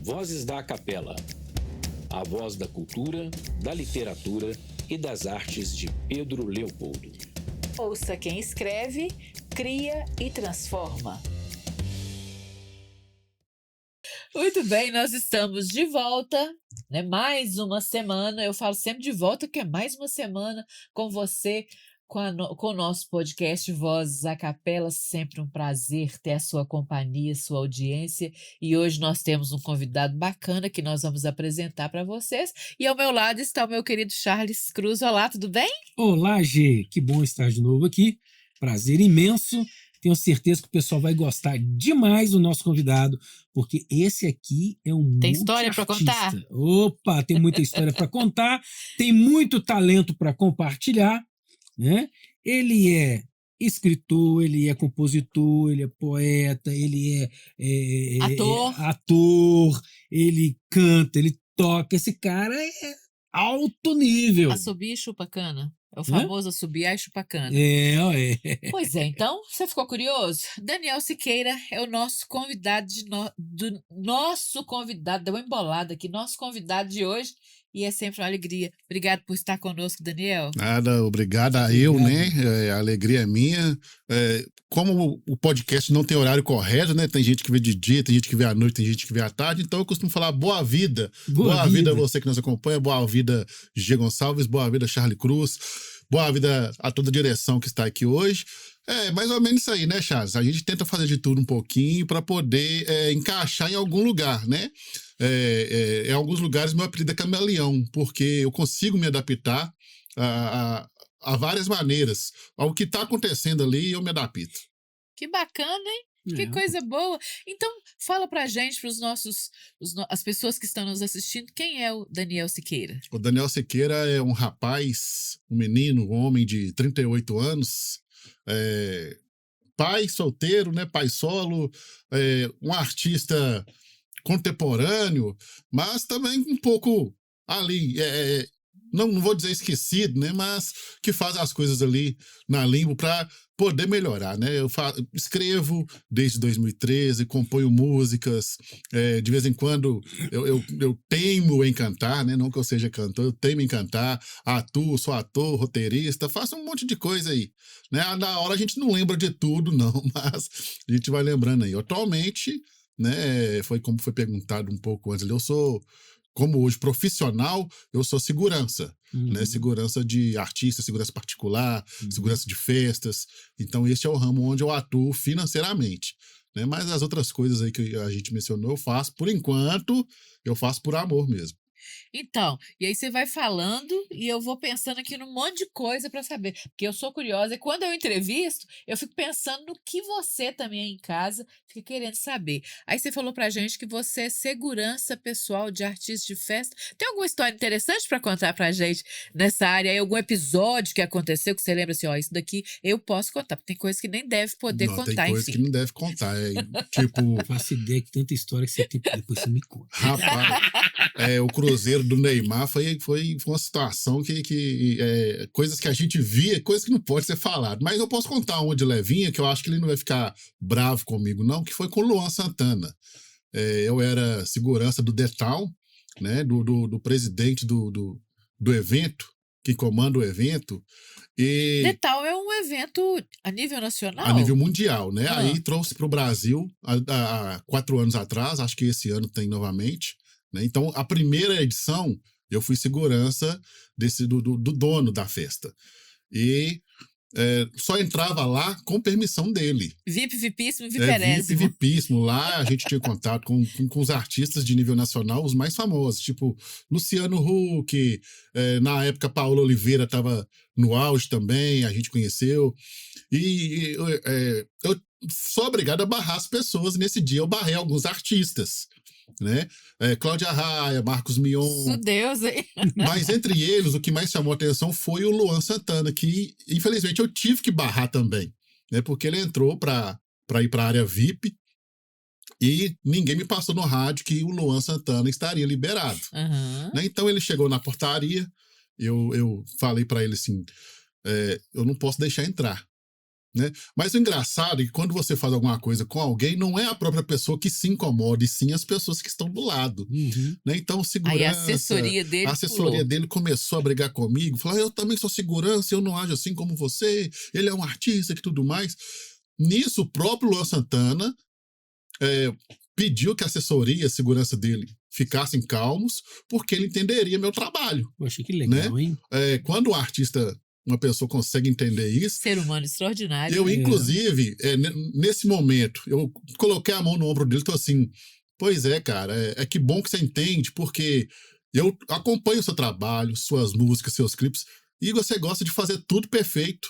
Vozes da Acapela. A voz da cultura, da literatura e das artes de Pedro Leopoldo. Ouça quem escreve, cria e transforma. Muito bem, nós estamos de volta, né? Mais uma semana. Eu falo sempre de volta, que é mais uma semana com você, com o nosso podcast Vozes a Capela. Sempre um prazer ter a sua companhia, sua audiência. E hoje nós temos um convidado bacana que nós vamos apresentar para vocês. E ao meu lado está o meu querido Charles Cruz. Olá, tudo bem? Olá, Gê. Que bom estar de novo aqui. Prazer imenso. Tenho certeza que o pessoal vai gostar demais do nosso convidado, porque esse aqui é um Tem história para contar? Opa, tem muita história para contar, tem muito talento para compartilhar, né? Ele é escritor, ele é compositor, ele é poeta, ele ator, ele canta, ele toca. Esse cara é alto nível. Assobia e chupa cana. É o Hã? famoso assobiar e chupar cana. Pois é, então, você ficou curioso? Daniel Siqueira é o nosso convidado deu uma embolada aqui, nosso convidado de hoje, e é sempre uma alegria. Obrigado por estar conosco, Daniel. Nada, obrigado a eu, né? A alegria é minha. Como o podcast não tem horário correto, né? Tem gente que vê de dia, tem gente que vê à noite, tem gente que vê à tarde, então eu costumo falar boa vida. Boa vida a você que nos acompanha, boa vida G. Gonçalves, boa vida Charlie Cruz, boa vida a toda a direção que está aqui hoje. É mais ou menos isso aí, né, Charles? A gente tenta fazer de tudo um pouquinho para poder encaixar em algum lugar, né? Em alguns lugares meu apelido é camaleão, porque eu consigo me adaptar a várias maneiras. Ao que está acontecendo ali, eu me adapto. Que bacana, hein? Que coisa boa. Então, fala pra gente, para as pessoas que estão nos assistindo, quem é o Daniel Siqueira? O Daniel Siqueira é um rapaz, um menino, um homem de 38 anos, pai solteiro, né? Pai solo, um artista contemporâneo, mas também um pouco ali, não vou dizer esquecido, né, mas que faz as coisas ali na língua para poder melhorar, né? Eu escrevo desde 2013, componho músicas, de vez em quando eu teimo em cantar, né? Não que eu seja cantor, eu teimo em cantar, sou ator, roteirista, faço um monte de coisa aí, né? Na hora a gente não lembra de tudo, não, mas a gente vai lembrando aí. Atualmente, né, foi como foi perguntado um pouco antes, como hoje profissional, eu sou segurança, né? Segurança de artista, segurança particular, segurança de festas. Então esse é o ramo onde eu atuo financeiramente, né? Mas as outras coisas aí que a gente mencionou, eu faço por enquanto, eu faço por amor mesmo. Então, e aí você vai falando e eu vou pensando aqui num monte de coisa para saber, porque eu sou curiosa e quando eu entrevisto, eu fico pensando no que você também aí em casa fica querendo saber. Aí você falou pra gente que você é segurança pessoal de artista de festa. Tem alguma história interessante para contar pra gente nessa área? Aí, algum episódio que aconteceu que você lembra assim, ó, isso daqui eu posso contar, porque tem coisas que nem deve poder Não, contar, tem coisa enfim. que não deve contar, tipo... Eu faço ideia que tanta história que você tem, depois você me conta. Rapaz, o Cruzeiro do Neymar foi uma situação coisas que a gente via, coisas que não pode ser falado. Mas eu posso contar uma de levinha, que eu acho que ele não vai ficar bravo comigo, não, que foi com o Luan Santana. Eu era segurança do Detal, né, do presidente do evento, que comanda o evento. Detal é um evento a nível nacional? A nível mundial, né? Aí trouxe para o Brasil há 4 anos atrás, acho que esse ano tem novamente, né? Então, a primeira edição, eu fui segurança do dono da festa. E só entrava lá com permissão dele. VIP, VIPíssimo, VIPerésimo. VIP, VIPíssimo. Lá a gente tinha contato com os artistas de nível nacional, os mais famosos, tipo Luciano Huck, na época Paola Oliveira estava no auge também, a gente conheceu. E eu sou obrigado a barrar as pessoas. Nesse dia eu barrei alguns artistas, né? Cláudia Raia, Marcos Mion. Isso Deus, hein? Mas entre eles, o que mais chamou a atenção foi o Luan Santana, que infelizmente eu tive que barrar também, né? Porque ele entrou para ir para a área VIP e ninguém me passou no rádio que o Luan Santana estaria liberado. Né? Então ele chegou na portaria, eu falei para ele assim, eu não posso deixar entrar. né? Mas o engraçado é que quando você faz alguma coisa com alguém, não é a própria pessoa que se incomoda, e sim as pessoas que estão do lado, Uhum. né? Então, Aí a segurança, assessoria a dele assessoria pulou. dele começou a brigar comigo, falou: eu também sou segurança, eu não ajo assim como você, ele é um artista e tudo mais. Nisso, o próprio Luan Santana pediu que a assessoria, a segurança dele ficassem calmos, porque ele entenderia meu trabalho, Poxa, que né? legal, hein? Quando o artista, uma pessoa consegue entender isso, Ser humano extraordinário, eu, né? inclusive, nesse momento, eu coloquei a mão no ombro dele e tô assim, pois é, cara, que bom que você entende, porque eu acompanho o seu trabalho, suas músicas, seus clipes, e você gosta de fazer tudo perfeito,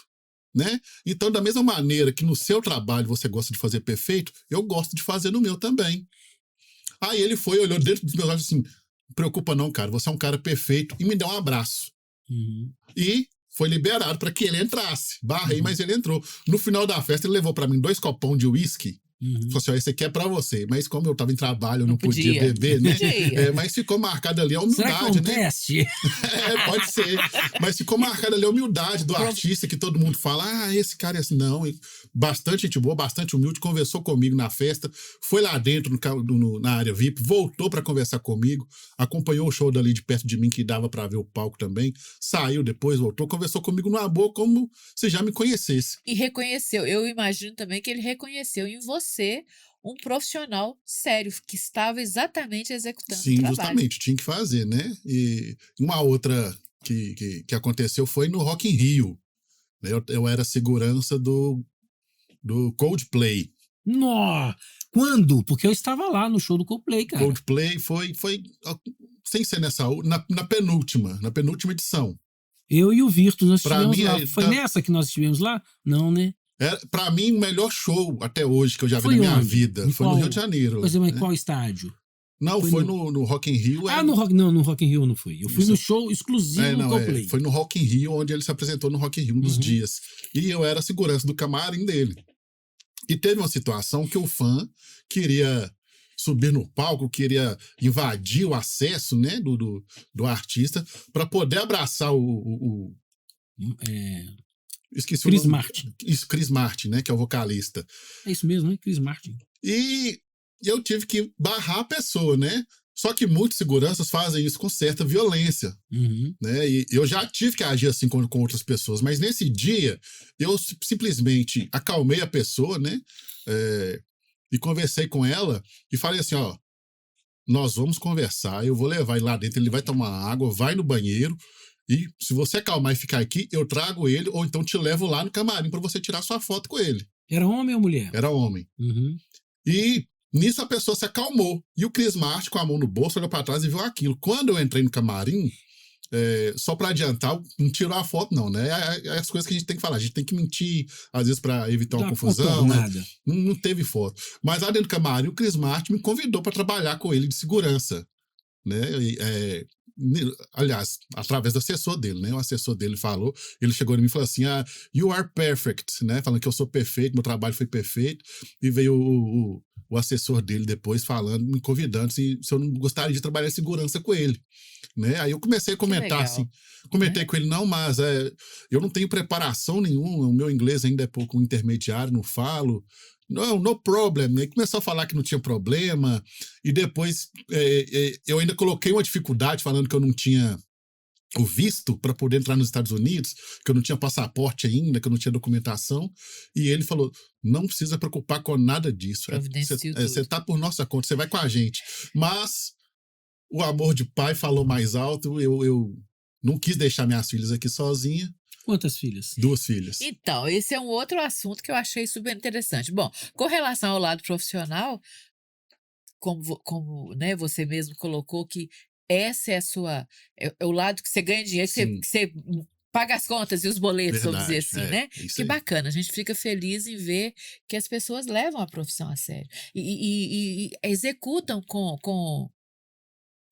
né? Então, da mesma maneira que no seu trabalho você gosta de fazer perfeito, eu gosto de fazer no meu também. Aí ele foi, olhou dentro dos meus olhos assim, não preocupa não, cara, você é um cara perfeito, e me deu um abraço. Uhum. E foi liberado para que ele entrasse. Barrei, Uhum. mas ele entrou. No final da festa, ele levou para mim 2 copão de uísque. Uhum. Falou assim: ó, esse aqui é para você. Mas como eu tava em trabalho, eu Não não podia podia. beber, Não né? podia. Mas ficou marcada ali a Será que é humildade, um né? teste? Pode ser. Mas ficou marcada ali a humildade do artista, que todo mundo fala: ah, esse cara é assim. Não, bastante gente boa, bastante humilde, conversou comigo na festa, foi lá dentro na área VIP, voltou para conversar comigo, acompanhou o show dali de perto de mim, que dava para ver o palco também, saiu depois, voltou, conversou comigo numa boa, como se já me conhecesse. E reconheceu. Eu imagino também que ele reconheceu em você um profissional sério, que estava exatamente executando o Sim, trabalho. justamente, tinha que fazer, né? E uma outra que aconteceu foi no Rock in Rio, né? Eu era segurança do Coldplay. Nó! Quando? Porque eu estava lá no show do Coldplay, cara. Coldplay foi sem ser na penúltima edição. Eu e o Virtus, nós Pra estivemos mim, lá. Foi nessa que nós estivemos lá? Não, né? Pra mim, o melhor show até hoje que eu já vi Foi na minha onde? vida. Em Foi no qual- Rio de Janeiro. Pois é, mas né? qual estádio? Não, foi no Rock in Rio. No Rock in Rio eu não fui. Eu fui no show exclusivo do Coldplay. Foi no Rock in Rio, onde ele se apresentou no Rock in Rio um dos dias. E eu era segurança do camarim dele. E teve uma situação que o fã queria subir no palco, queria invadir o acesso, né, do artista, para poder abraçar esqueci Chris o nome. Martin. Isso, Chris Martin, né, que é o vocalista. É isso mesmo, né? Chris Martin. E eu tive que barrar a pessoa, né? Só que muitos seguranças fazem isso com certa violência, Uhum. né? E eu já tive que agir assim com outras pessoas, mas nesse dia eu simplesmente acalmei a pessoa, né? E conversei com ela e falei assim, ó, nós vamos conversar, eu vou levar ele lá dentro, ele vai tomar água, vai no banheiro, e se você acalmar e ficar aqui, eu trago ele, ou então te levo lá no camarim para você tirar sua foto com ele. Era homem ou mulher? Era homem. Uhum. E nisso a pessoa se acalmou. E o Chris Martin, com a mão no bolso, olhou para trás e viu aquilo. Quando eu entrei no camarim, só para adiantar, não tirou a foto, não, né? É as coisas que a gente tem que falar. A gente tem que mentir, às vezes, para evitar uma confusão. Né? Não teve foto. Mas lá dentro do camarim, o Chris Martin me convidou para trabalhar com ele de segurança. Né? Aliás, através do assessor dele, né? O assessor dele falou, ele chegou em mim e falou assim: you are perfect, né? Falando que eu sou perfeito, meu trabalho foi perfeito. E veio o assessor dele depois falando, me convidando se eu não gostaria de trabalhar em segurança com ele. Né? Aí eu comecei a comentar assim, comentei com ele, não, mas eu não tenho preparação nenhuma, o meu inglês ainda é pouco intermediário, não falo. Não, no problem. Ele começou a falar que não tinha problema, e depois eu ainda coloquei uma dificuldade falando que eu não tinha o visto para poder entrar nos Estados Unidos, que eu não tinha passaporte ainda, que eu não tinha documentação, e ele falou, não precisa preocupar com nada disso, você tá por nossa conta, você vai com a gente. Mas o amor de pai falou mais alto, eu não quis deixar minhas filhas aqui sozinha. Quantas filhas? 2 filhas. Então, esse é um outro assunto que eu achei super interessante. Bom, com relação ao lado profissional, como né, você mesmo colocou que essa é a sua... É o lado que você ganha dinheiro, que você paga as contas e os boletos, vamos dizer assim, né? Que bacana, a gente fica feliz em ver que as pessoas levam a profissão a sério. E executam com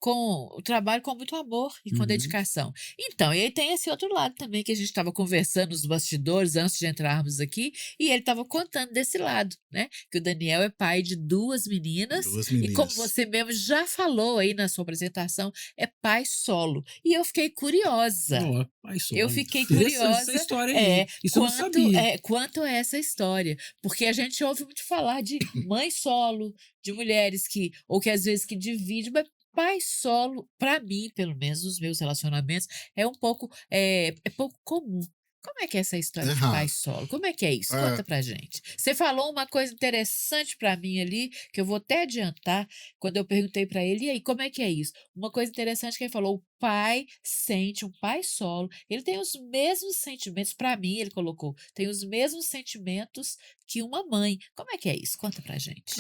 o trabalho com muito amor e com Uhum. dedicação. Então, e aí tem esse outro lado também que a gente estava conversando nos bastidores antes de entrarmos aqui, e ele estava contando desse lado, né? Que o Daniel é pai de 2 meninas, Duas e como meninas. você mesmo já falou aí na sua apresentação, é pai solo. E eu fiquei curiosa. Ó, pai solo. Eu fiquei Interessante curiosa, essa história aí. Isso eu não sabia. quanto a essa história, porque a gente ouve muito falar de mãe solo, de mulheres ou que às vezes que dividem, mas pai solo, para mim, pelo menos nos meus relacionamentos, é um pouco, é pouco comum. Como é que é essa história É de pai raro. solo? Como é que é isso? É, Conta pra gente. Você falou uma coisa interessante para mim ali, que eu vou até adiantar, quando eu perguntei para ele, e aí, como é que é isso? Uma coisa interessante que ele falou, o pai sente, um pai solo, ele tem os mesmos sentimentos, para mim, ele colocou, tem os mesmos sentimentos que uma mãe. Como é que é isso? Conta pra gente.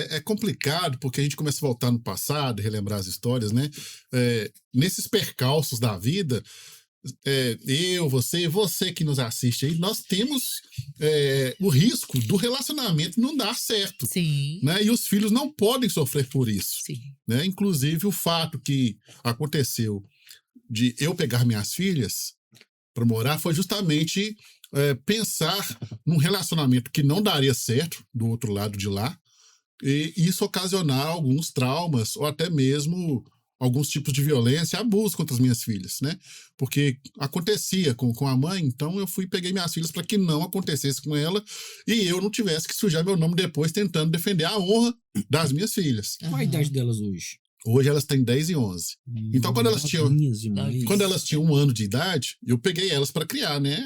é complicado porque a gente começa a voltar no passado, relembrar as histórias, né? Nesses percalços da vida, você que nos assiste aí, nós temos o risco do relacionamento não dar certo, Sim, né? E os filhos não podem sofrer por isso, sim. né? Inclusive o fato que aconteceu de eu pegar minhas filhas para morar foi justamente pensar num relacionamento que não daria certo do outro lado de lá, e isso ocasionar alguns traumas ou até mesmo alguns tipos de violência e abuso contra as minhas filhas, né? Porque acontecia com a mãe, então eu peguei minhas filhas para que não acontecesse com ela e eu não tivesse que sujar meu nome depois tentando defender a honra das minhas filhas. Qual a idade delas hoje? Hoje elas têm 10 e 11. Então, quando elas tinham Novinhas. 1 ano de idade, eu peguei elas para criar, né?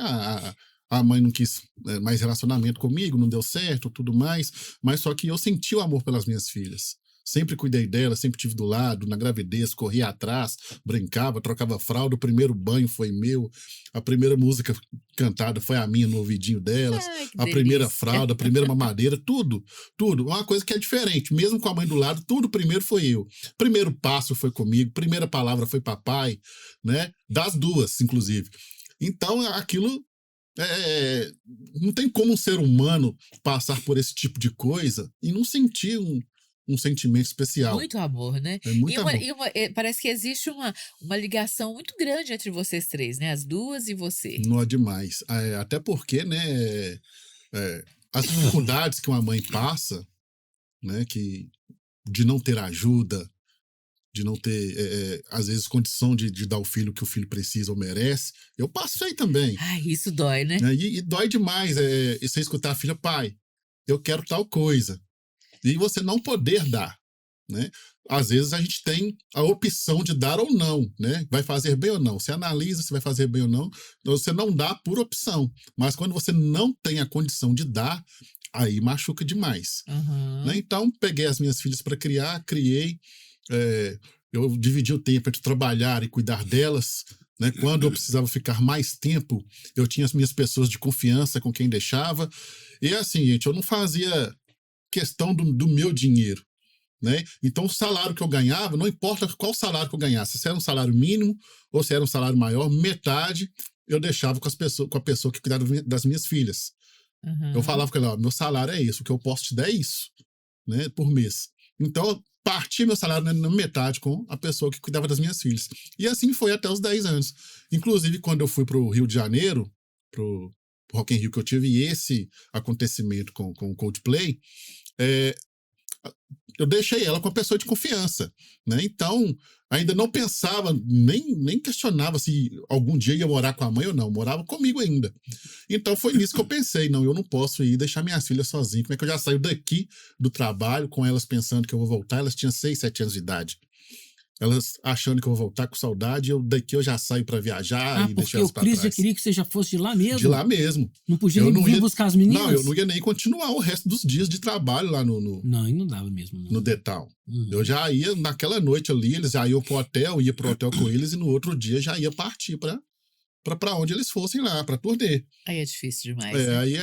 A mãe não quis mais relacionamento comigo, não deu certo, tudo mais, mas só que eu senti o amor pelas minhas filhas. Sempre cuidei delas, sempre tive do lado, na gravidez, corria atrás, brincava, trocava fralda, o primeiro banho foi meu, a primeira música cantada foi a minha no ouvidinho delas, Ai, que a primeira delícia. fralda, a primeira mamadeira, tudo. Uma coisa que é diferente, mesmo com a mãe do lado, tudo primeiro foi eu. Primeiro passo foi comigo, primeira palavra foi papai, né? Das duas, inclusive. Então, aquilo não tem como um ser humano passar por esse tipo de coisa e não sentir um sentimento especial. Muito amor, né? É muito amor. Parece que existe uma ligação muito grande entre vocês três, né? As duas e você. Não é demais. Até porque, né, as dificuldades que uma mãe passa, né, de não ter ajuda, de não ter, às vezes, condição de dar o filho que o filho precisa ou merece, eu passei também. Ai, isso dói, né? Né? E dói demais você escutar a filha, pai, eu quero tal coisa. E você não poder dar, né? Às vezes a gente tem a opção de dar ou não, né? Vai fazer bem ou não. Você analisa se vai fazer bem ou não, então você não dá por opção. Mas quando você não tem a condição de dar, aí machuca demais. Uhum. Né? Então, peguei as minhas filhas para criar, criei. Eu dividi o tempo entre trabalhar e cuidar delas. Né? Quando eu precisava ficar mais tempo, eu tinha as minhas pessoas de confiança com quem deixava. E assim, gente, eu não fazia questão do meu dinheiro, né? Então o salário que eu ganhava, não importa qual salário que eu ganhasse, se era um salário mínimo ou se era um salário maior, metade eu deixava com a pessoa que cuidava das minhas filhas. Uhum. Eu falava com ela, meu salário é isso, o que eu posso te dar é isso, né, por mês. Então eu partia meu salário na metade com a pessoa que cuidava das minhas filhas. E assim foi até os 10 anos. Inclusive quando eu fui para o Rio de Janeiro, pro Rock in Rio que eu tive esse acontecimento com o Coldplay, eu deixei ela com a pessoa de confiança, né? Então, ainda não pensava, nem questionava se algum dia ia morar com a mãe ou não, morava comigo ainda. Então, foi nisso que eu pensei, não, eu não posso ir deixar minhas filhas sozinhas, como é que eu já saio daqui do trabalho com elas pensando que eu vou voltar, elas tinham 6, 7 anos de idade. Elas achando que eu vou voltar com saudade, daqui eu já saio para viajar e deixar elas para trás. Porque o Cris já queria que você já fosse de lá mesmo? De lá mesmo. Não podia nem vir buscar as meninas? Não, eu não ia nem continuar o resto dos dias de trabalho lá Não, e não dava mesmo. Não. No Detal. Uhum. Eu já ia, naquela noite ali, eles já iam pro hotel, ia pro hotel com eles e no outro dia já ia partir para onde eles fossem lá, para turnê. Aí é difícil demais. Né? Aí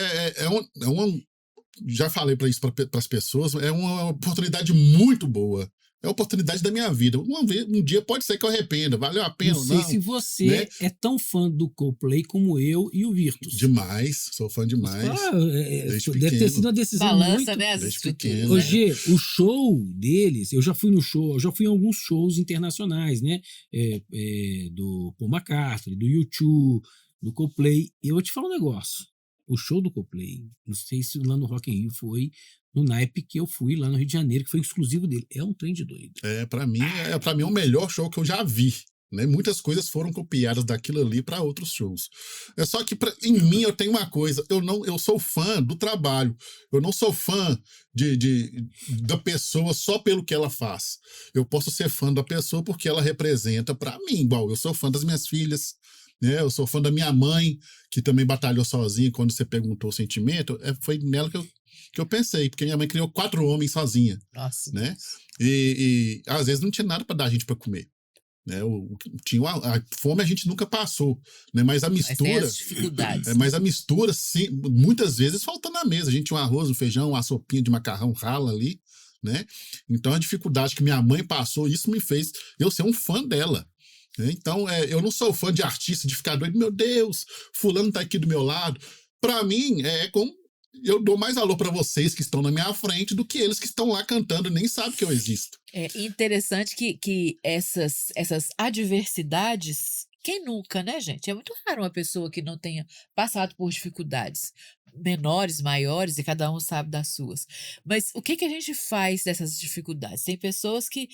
já falei para isso para as pessoas, é uma oportunidade muito boa é a oportunidade da minha vida. Um dia pode ser que eu arrependa, valeu a pena Não ou sei não. se você né? é tão fã do Coldplay como eu e o Virtus. Demais, sou fã demais. Desde Deve ter pequeno. sido uma decisão Balança, muito... né, as desde estruturas. pequeno. Ô, né? Gê, o show deles, eu já fui no show, eu já fui em alguns shows internacionais, né? Do Paul McCartney, do U2, do Coldplay. E eu vou te falar um negócio. O show do Coldplay, não sei se lá no Rock in Rio foi no naipe que eu fui lá no Rio de Janeiro, que foi exclusivo dele. É um trem de doido. Pra mim é o melhor show que eu já vi. Né? Muitas coisas foram copiadas daquilo ali para outros shows. É só que em mim eu tenho uma coisa, eu sou fã do trabalho. Eu não sou fã da pessoa só pelo que ela faz. Eu posso ser fã da pessoa porque ela representa para mim. Igual eu sou fã das minhas filhas, né? Eu sou fã da minha mãe, que também batalhou sozinha. Quando você perguntou o sentimento, foi nela que eu pensei, porque minha mãe criou 4 homens sozinha. Nossa. Né? E às vezes não tinha nada para dar a gente para comer. Né? A fome a gente nunca passou, né? Mas a mistura. Mas tem as dificuldades. Mas a mistura, sim, muitas vezes falta na mesa. A gente tinha um arroz, um feijão, uma sopinha de macarrão rala ali, né? Então a dificuldade que minha mãe passou, isso me fez eu ser um fã dela. Né? Então eu não sou fã de artista, de ficar doido, meu Deus, fulano tá aqui do meu lado. Para mim, como eu dou mais valor para vocês que estão na minha frente do que eles que estão lá cantando e nem sabem que eu existo. É interessante que essas adversidades, quem nunca, né, gente? É muito raro uma pessoa que não tenha passado por dificuldades menores, maiores, e cada um sabe das suas. Mas o que a gente faz dessas dificuldades? Tem pessoas que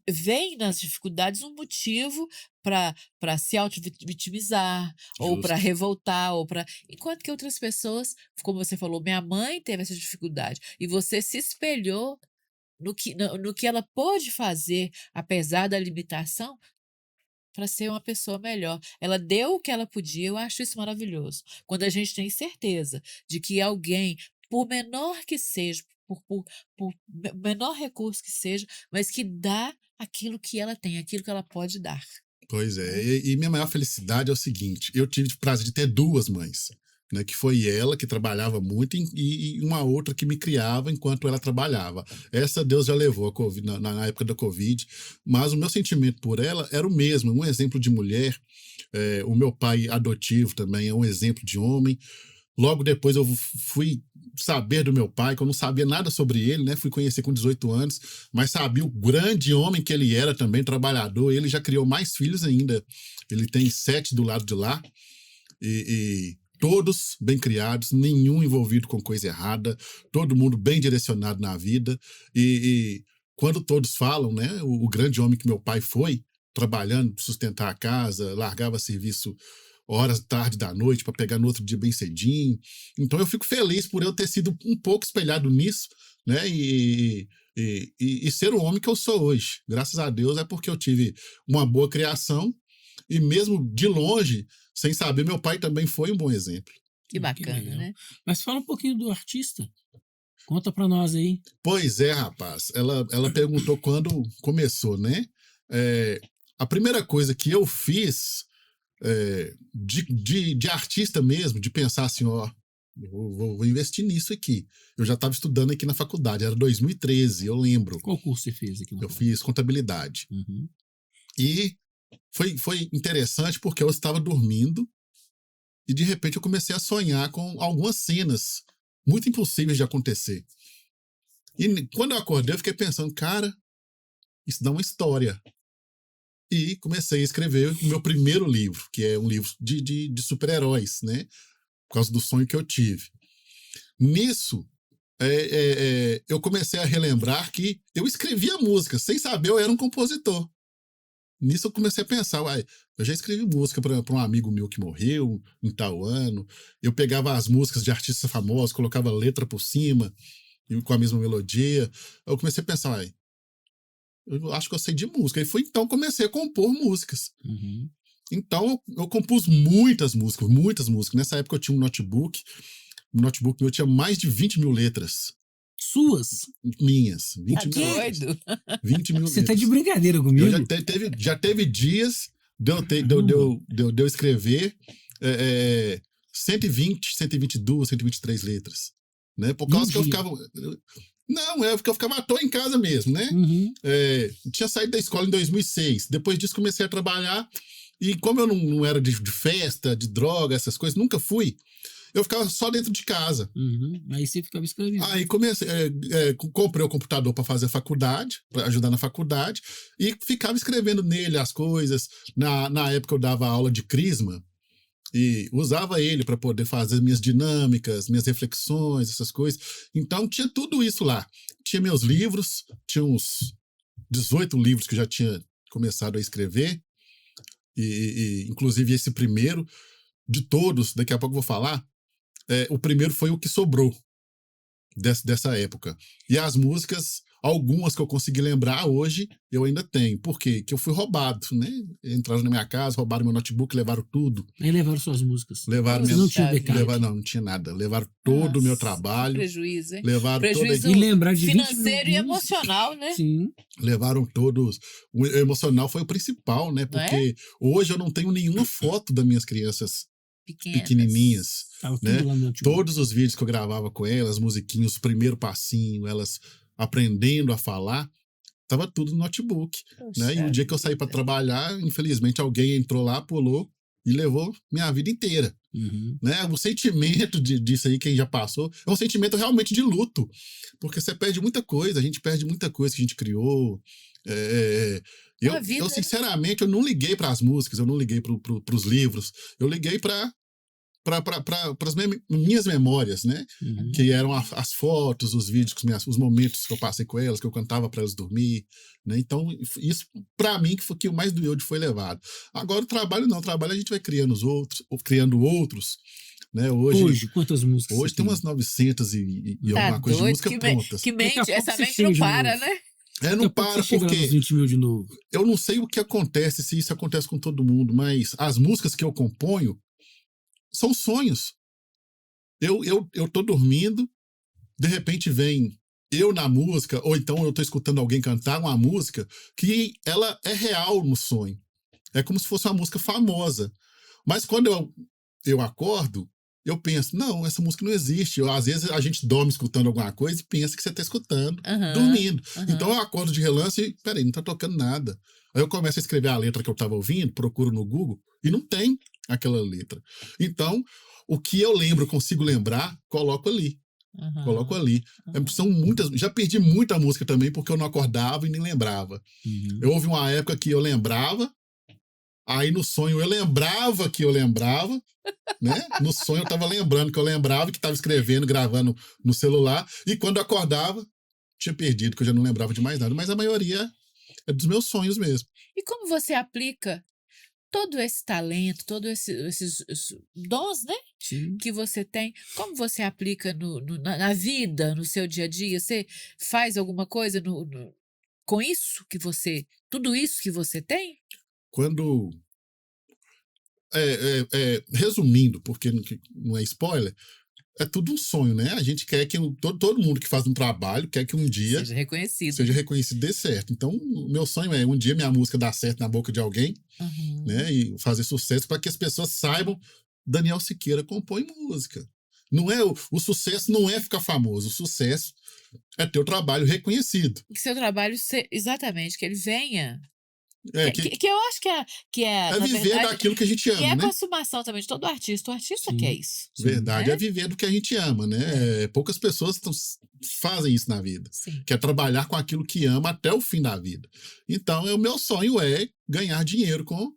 veem nas dificuldades um motivo para se auto-vitimizar, ou para Justo. revoltar, enquanto que outras pessoas, como você falou, minha mãe teve essa dificuldade, e você se espelhou no que ela pôde fazer, apesar da limitação, para ser uma pessoa melhor. Ela deu o que ela podia, eu acho isso maravilhoso. Quando a gente tem certeza de que alguém, por menor que seja, por menor recurso que seja, mas que dá aquilo que ela tem, aquilo que ela pode dar. Pois é, e minha maior felicidade é o seguinte, eu tive o prazer de ter 2 mães, né, que foi ela que trabalhava muito e uma outra que me criava enquanto ela trabalhava. Essa Deus já levou a COVID, na época da Covid, mas o meu sentimento por ela era o mesmo, um exemplo de mulher. O meu pai adotivo também é um exemplo de homem. Logo depois eu fui saber do meu pai, que eu não sabia nada sobre ele, né? Fui conhecer com 18 anos, mas sabia o grande homem que ele era também, trabalhador. Ele já criou mais filhos ainda. Ele tem 7 do lado de lá. E todos bem criados, nenhum envolvido com coisa errada, todo mundo bem direcionado na vida. E quando todos falam, né? O grande homem que meu pai foi, trabalhando, sustentar a casa, largava serviço horas tarde da noite para pegar no outro dia bem cedinho. Então eu fico feliz por eu ter sido um pouco espelhado nisso, né? E ser o homem que eu sou hoje. Graças a Deus é porque eu tive uma boa criação e mesmo de longe, sem saber, meu pai também foi um bom exemplo. Que bacana, legal. né? Mas fala um pouquinho do artista. Conta pra nós aí. Pois é, rapaz. Ela perguntou quando começou, né? A primeira coisa que eu fiz de artista mesmo, de pensar assim, ó, vou investir nisso aqui. Eu já estava estudando aqui na faculdade, era 2013, eu lembro. Qual curso você fez aqui? Eu fiz contabilidade. Uhum. E foi interessante porque eu estava dormindo e de repente eu comecei a sonhar com algumas cenas muito impossíveis de acontecer. E quando eu acordei, eu fiquei pensando, cara, isso dá uma história. E comecei a escrever o meu primeiro livro, que é um livro de super-heróis, né? Por causa do sonho que eu tive. Nisso, eu comecei a relembrar que eu escrevia música, sem saber eu era um compositor. Nisso eu comecei a pensar, eu já escrevi música para um amigo meu que morreu em tal ano, eu pegava as músicas de artistas famosos, colocava letra por cima, com a mesma melodia. Eu comecei a pensar, eu acho que eu sei de música. E então comecei a compor músicas. Uhum. Então eu compus muitas músicas. Nessa época eu tinha um notebook. O notebook meu tinha mais de 20 mil letras. Suas? Minhas. 20 mil letras. Doido? 20 mil Você letras. tá de brincadeira comigo? Já teve dias de eu escrever 120, 122, 123 letras. Né? Por causa que eu ficava... Não, é porque eu ficava à toa em casa mesmo, né? Uhum. Tinha saído da escola em 2006. Depois disso comecei a trabalhar. E como eu não era de festa, de droga, essas coisas, nunca fui, eu ficava só dentro de casa. Uhum. Aí você ficava escrevendo. Aí comecei, comprei o computador para fazer a faculdade, para ajudar na faculdade, e ficava escrevendo nele as coisas. Na época eu dava aula de Crisma, e usava ele para poder fazer minhas dinâmicas, minhas reflexões, essas coisas. Então tinha tudo isso lá. Tinha meus livros, tinha uns 18 livros que eu já tinha começado a escrever, e inclusive esse primeiro, de todos, daqui a pouco eu vou falar, o primeiro foi o que sobrou dessa época. E as músicas, algumas que eu consegui lembrar hoje, eu ainda tenho. Por quê? Que eu fui roubado, né? Entraram na minha casa, roubaram meu notebook, levaram tudo. Aí levaram suas músicas. Levaram Você minha... não tinha backup. Não tinha nada. Levaram todo o meu trabalho. Prejuízo, hein? Levaram Prejuízo E lembrar de 20 financeiro e emocional, né? Sim. Levaram todos. O emocional foi o principal, né? Porque hoje eu não tenho nenhuma foto das minhas crianças pequenininhas. Tava tudo né? lá no notebook. Todos os vídeos que eu gravava com elas, musiquinhos, primeiro passinho, elas aprendendo a falar, tava tudo no notebook. Né? E o dia que eu saí para trabalhar, infelizmente alguém entrou lá, pulou e levou minha vida inteira. Uhum. Né? O sentimento disso aí, quem já passou, é um sentimento realmente de luto, porque você perde muita coisa, a gente perde muita coisa que a gente criou. Eu sinceramente, eu não liguei para as músicas, eu não liguei para os livros, eu liguei para as minhas memórias, né? Uhum. Que eram as fotos, os vídeos, os momentos que eu passei com elas, que eu cantava para elas dormir, né? Então, isso para mim que o mais doeu foi levado. Agora o trabalho não, o trabalho a gente vai criando criando outros, né? Hoje quantas músicas? Hoje tem umas 900 e alguma coisa de música prontas. Que mente, essa mente não para, né? Não para porque 20 mil de novo. Eu não sei o que acontece, se isso acontece com todo mundo, mas as músicas que eu componho são sonhos. Eu tô dormindo, de repente vem eu na música, ou então eu tô escutando alguém cantar uma música que ela é real no sonho. É como se fosse uma música famosa. Mas quando eu acordo, eu penso, não, essa música não existe. Às vezes a gente dorme escutando alguma coisa e pensa que você tá escutando, dormindo. Então eu acordo de relance e, peraí, não tá tocando nada. Aí eu começo a escrever a letra que eu tava ouvindo, procuro no Google, e não tem aquela letra. Então, o que eu lembro, consigo lembrar, coloco ali. Coloco ali. São muitas. Já perdi muita música também, porque eu não acordava e nem lembrava. Eu houve uma época que eu lembrava, aí no sonho eu lembrava que eu lembrava, né? No sonho eu tava lembrando que eu lembrava, que tava escrevendo, gravando no celular, e quando eu acordava, tinha perdido, que eu já não lembrava de mais nada. Mas a maioria é dos meus sonhos mesmo. E como você aplica todo esse talento, todos esses dons, né? Sim. Que você tem, como você aplica na vida, no seu dia a dia? Você faz alguma coisa com isso que você, tudo isso que você tem? Quando resumindo, porque não é spoiler, é tudo um sonho, né? A gente quer que todo mundo que faz um trabalho quer que um dia seja reconhecido. Seja reconhecido, dê certo. Então, o meu sonho é um dia minha música dar certo na boca de alguém, né? E fazer sucesso para que as pessoas saibam, Daniel Siqueira compõe música. Não é o sucesso não é ficar famoso, o sucesso é ter o trabalho reconhecido. Que seu trabalho exatamente, que ele venha. Que eu acho que é viver verdade, daquilo que a gente ama, que é a né? consumação também de todo artista. O artista quer isso. Verdade, é viver do que a gente ama, né? Poucas pessoas fazem isso na vida. Sim. Quer trabalhar com aquilo que ama até o fim da vida. Então, o meu sonho é ganhar dinheiro com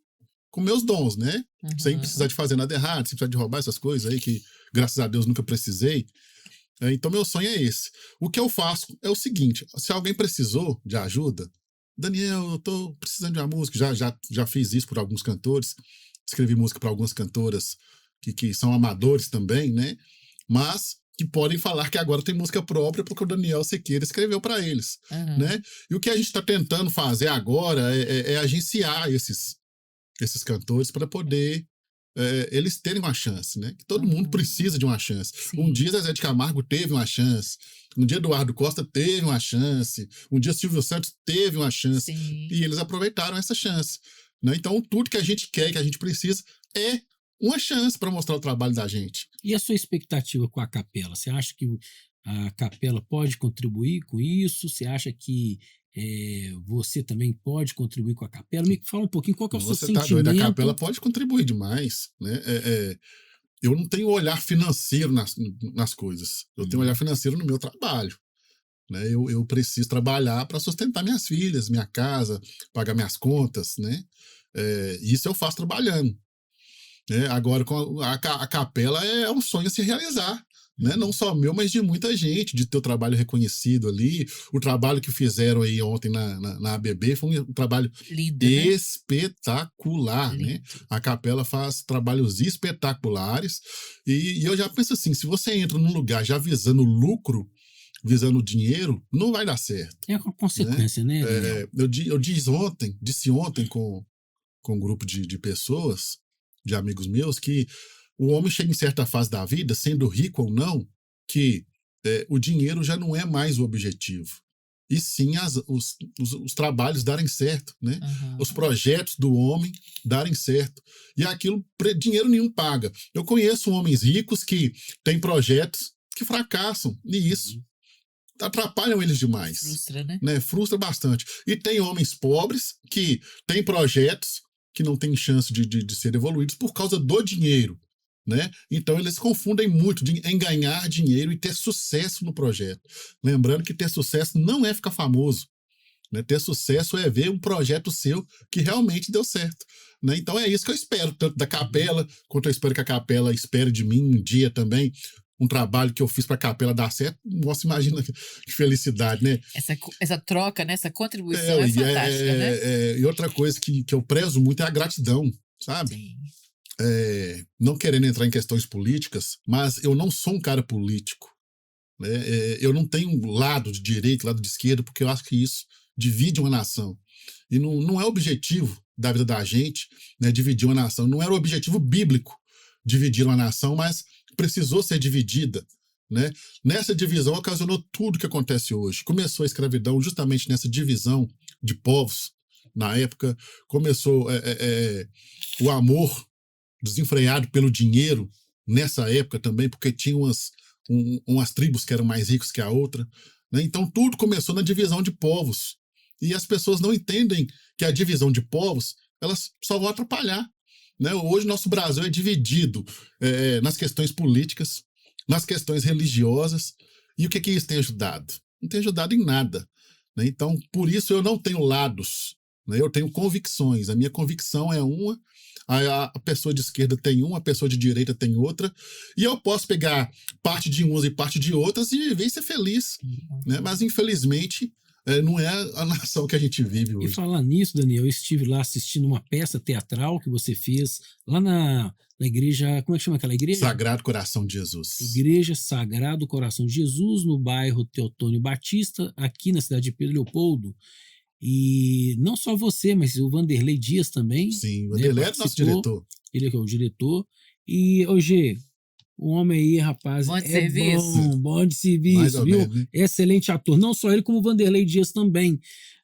meus dons, né? Sem precisar de fazer nada errado, sem precisar de roubar essas coisas aí que, graças a Deus, nunca precisei. Então, meu sonho é esse. O que eu faço é o seguinte, se alguém precisou de ajuda, Daniel, eu tô precisando de uma música, já fiz isso por alguns cantores, escrevi música para algumas cantoras que são amadores também, né? Mas que podem falar que agora tem música própria porque o Daniel Siqueira escreveu para eles, né? E o que a gente está tentando fazer agora é agenciar esses cantores para poder eles terem uma chance, né? Que todo mundo precisa de uma chance. Sim. Um dia Zezé de Camargo teve uma chance, um dia Eduardo Costa teve uma chance, um dia Silvio Santos teve uma chance. Sim. E eles aproveitaram essa chance, né? Então tudo que a gente quer, que a gente precisa é uma chance para mostrar o trabalho da gente. E a sua expectativa com a capela? Você acha que a capela pode contribuir com isso? Você acha que você também pode contribuir com a capela? Me fala um pouquinho qual que é o seu Você tá sentimento. doido, a capela pode contribuir demais, né? Eu não tenho olhar financeiro nas coisas. Eu tenho olhar financeiro no meu trabalho. Né? Eu preciso trabalhar para sustentar minhas filhas, minha casa, pagar minhas contas, né? Isso eu faço trabalhando. Né? Agora, com a capela é um sonho a se realizar. Né? Não só meu, mas de muita gente, de ter o trabalho reconhecido ali. O trabalho que fizeram aí ontem na ABB foi um trabalho Lindo, né? espetacular. Né? Lindo. A capela faz trabalhos espetaculares. E eu já penso assim, se você entra num lugar já visando lucro, visando dinheiro, não vai dar certo. É uma consequência, né, Daniel? Eu disse ontem com um grupo de pessoas, de amigos meus, que o homem chega em certa fase da vida, sendo rico ou não, que o dinheiro já não é mais o objetivo. E sim os trabalhos darem certo, né? Uhum. Os projetos do homem darem certo. E aquilo, dinheiro nenhum paga. Eu conheço homens ricos que têm projetos que fracassam, e isso atrapalham eles demais. Frustra, né? Frustra bastante. E tem homens pobres que têm projetos que não têm chance de ser evoluídos por causa do dinheiro. Né? Então eles confundem muito em ganhar dinheiro e ter sucesso no projeto. Lembrando que ter sucesso não é ficar famoso. Né? Ter sucesso é ver um projeto seu que realmente deu certo. Né? Então é isso que eu espero, tanto da capela, quanto eu espero que a capela espere de mim um dia também. Um trabalho que eu fiz para a capela dar certo, nossa, imagina que felicidade, né? Essa troca, né? Essa contribuição é fantástica, né? E outra coisa que eu prezo muito é a gratidão, sabe? Sim. Não querendo entrar em questões políticas, mas eu não sou um cara político. Né? Eu não tenho lado de direita, lado de esquerda, porque eu acho que isso divide uma nação. E não é o objetivo da vida da gente, né, dividir uma nação. Não era o objetivo bíblico dividir uma nação, mas precisou ser dividida. Né? Nessa divisão ocasionou tudo que acontece hoje. Começou a escravidão justamente nessa divisão de povos. Na época, começou o amor desenfreado pelo dinheiro nessa época também, porque tinha umas tribos que eram mais ricas que a outra. Né? Então tudo começou na divisão de povos. E as pessoas não entendem que a divisão de povos elas só vão atrapalhar. Né? Hoje nosso Brasil é dividido nas questões políticas, nas questões religiosas. E o que isso tem ajudado? Não tem ajudado em nada. Né? Então, por isso eu não tenho lados. Né? Eu tenho convicções. A minha convicção é uma, a pessoa de esquerda tem uma, a pessoa de direita tem outra. E eu posso pegar parte de umas e parte de outras e viver e ser feliz. Né? Mas, infelizmente, não é a nação que a gente vive hoje. E falar nisso, Daniel, eu estive lá assistindo uma peça teatral que você fez lá na igreja, como é que chama aquela igreja? Sagrado Coração de Jesus. Igreja Sagrado Coração de Jesus, no bairro Teotônio Batista, aqui na cidade de Pedro Leopoldo. E não só você, mas o Vanderlei Dias também. Sim, o Vanderlei é nosso diretor. Ele é o diretor. E, hoje o homem aí, rapaz, Bom de serviço. Bom de serviço, viu? Menos, né? Excelente ator. Não só ele, como o Vanderlei Dias também,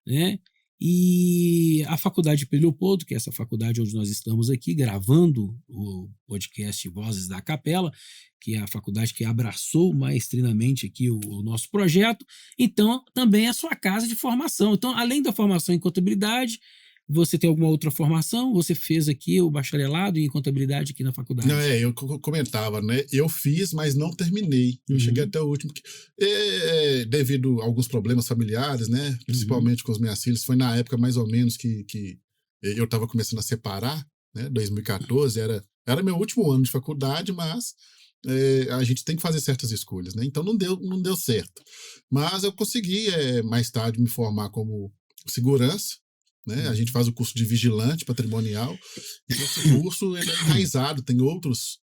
né? E a Faculdade de Pedro Leopoldo, que é essa faculdade onde nós estamos aqui, gravando o podcast Vozes da Capela, que é a faculdade que abraçou maestrinamente aqui o nosso projeto, então também é a sua casa de formação. Então, além da formação em contabilidade, você tem alguma outra formação? Você fez aqui o bacharelado em contabilidade aqui na faculdade? Não, eu comentava, né? Eu fiz, mas não terminei. Eu cheguei até o último. Devido a alguns problemas familiares, né? Principalmente com os meus filhos, foi na época mais ou menos que eu estava começando a separar, né? 2014, era meu último ano de faculdade, mas a gente tem que fazer certas escolhas, né? Então não deu certo. Mas eu consegui, mais tarde, me formar como segurança. Né? A gente faz o curso de vigilante patrimonial e esse curso ele é enraizado, tem outros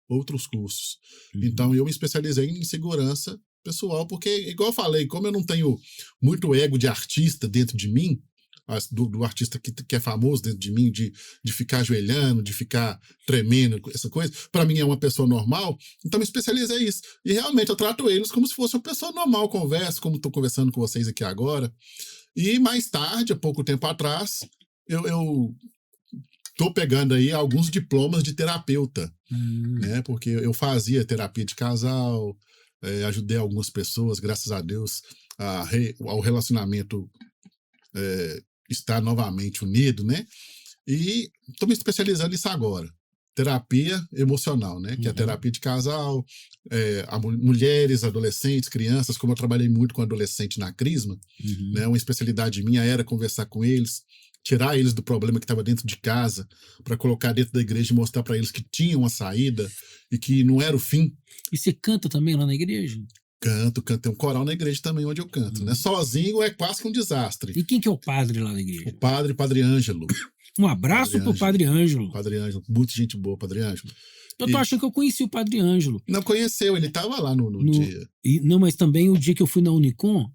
cursos. Então eu me especializei em segurança pessoal, porque, igual eu falei, como eu não tenho muito ego de artista dentro de mim, do artista que é famoso dentro de mim, de ficar ajoelhando, de ficar tremendo, essa coisa, para mim é uma pessoa normal, então me especializei nisso. E realmente eu trato eles como se fosse uma pessoa normal, converso, como estou conversando com vocês aqui agora. E mais tarde, há pouco tempo atrás, eu estou pegando aí alguns diplomas de terapeuta, né? Porque eu fazia terapia de casal, ajudei algumas pessoas, graças a Deus, ao relacionamento estar novamente unido, né? E estou me especializando nisso agora. Terapia emocional, né? Que é a terapia de casal, mulheres, adolescentes, crianças. Como eu trabalhei muito com adolescente na Crisma, né? Uma especialidade minha era conversar com eles, tirar eles do problema que estava dentro de casa, para colocar dentro da igreja e mostrar para eles que tinham uma saída e que não era o fim. E você canta também lá na igreja? Canto, tem um coral na igreja também onde eu canto, né? Sozinho é quase que um desastre. E quem que é o padre lá na igreja? O Padre Ângelo. Um abraço pro Padre Ângelo. Padre Ângelo, muita gente boa, Padre Ângelo. Eu tô achando que eu conheci o Padre Ângelo. Não conheceu, ele estava lá no dia. Não, mas também o dia que eu fui na Unicom,